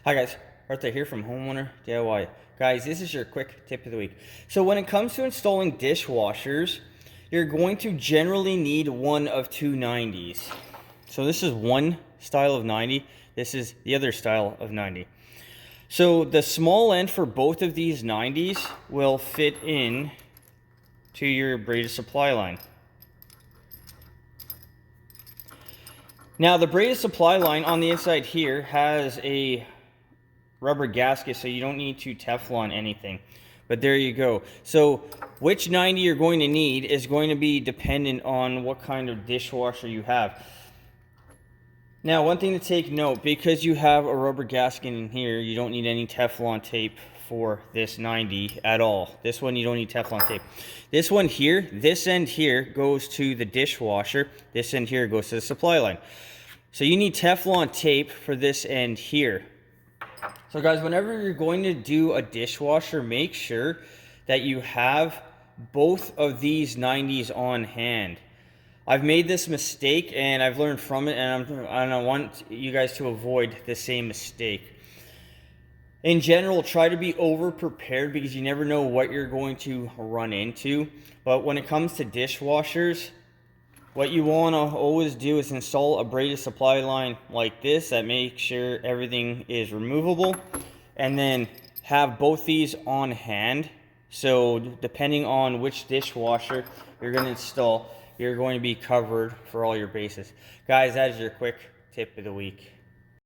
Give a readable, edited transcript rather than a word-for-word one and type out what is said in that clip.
Hi guys, Arthur here from Homeowner DIY. Guys, this is your quick tip of the week. So when it comes to installing dishwashers, you're going to generally need one of two 90s. So this is one style of 90, this is the other style of 90. So the small end for both of these 90s will fit in to your braided supply line. Now the braided supply line on the inside here has a rubber gasket, so you don't need to Teflon anything. But there you go. So which 90 you're going to need is going to be dependent on what kind of dishwasher you have. Now, one thing to take note, because you have a rubber gasket in here, you don't need any Teflon tape for this 90 at all. This one, you don't need Teflon tape. This one here, this end here goes to the dishwasher. This end here goes to the supply line. So you need Teflon tape for this end here. So guys, whenever you're going to do a dishwasher, make sure that you have both of these 90s on hand. I've made this mistake and I've learned from it, and I want you guys to avoid the same mistake. In general, try to be over prepared because you never know what you're going to run into. But when it comes to dishwashers, what you want to always do is install a braided supply line like this that makes sure everything is removable, and then have both these on hand. So depending on which dishwasher you're going to install, you're going to be covered for all your bases. Guys, that is your quick tip of the week.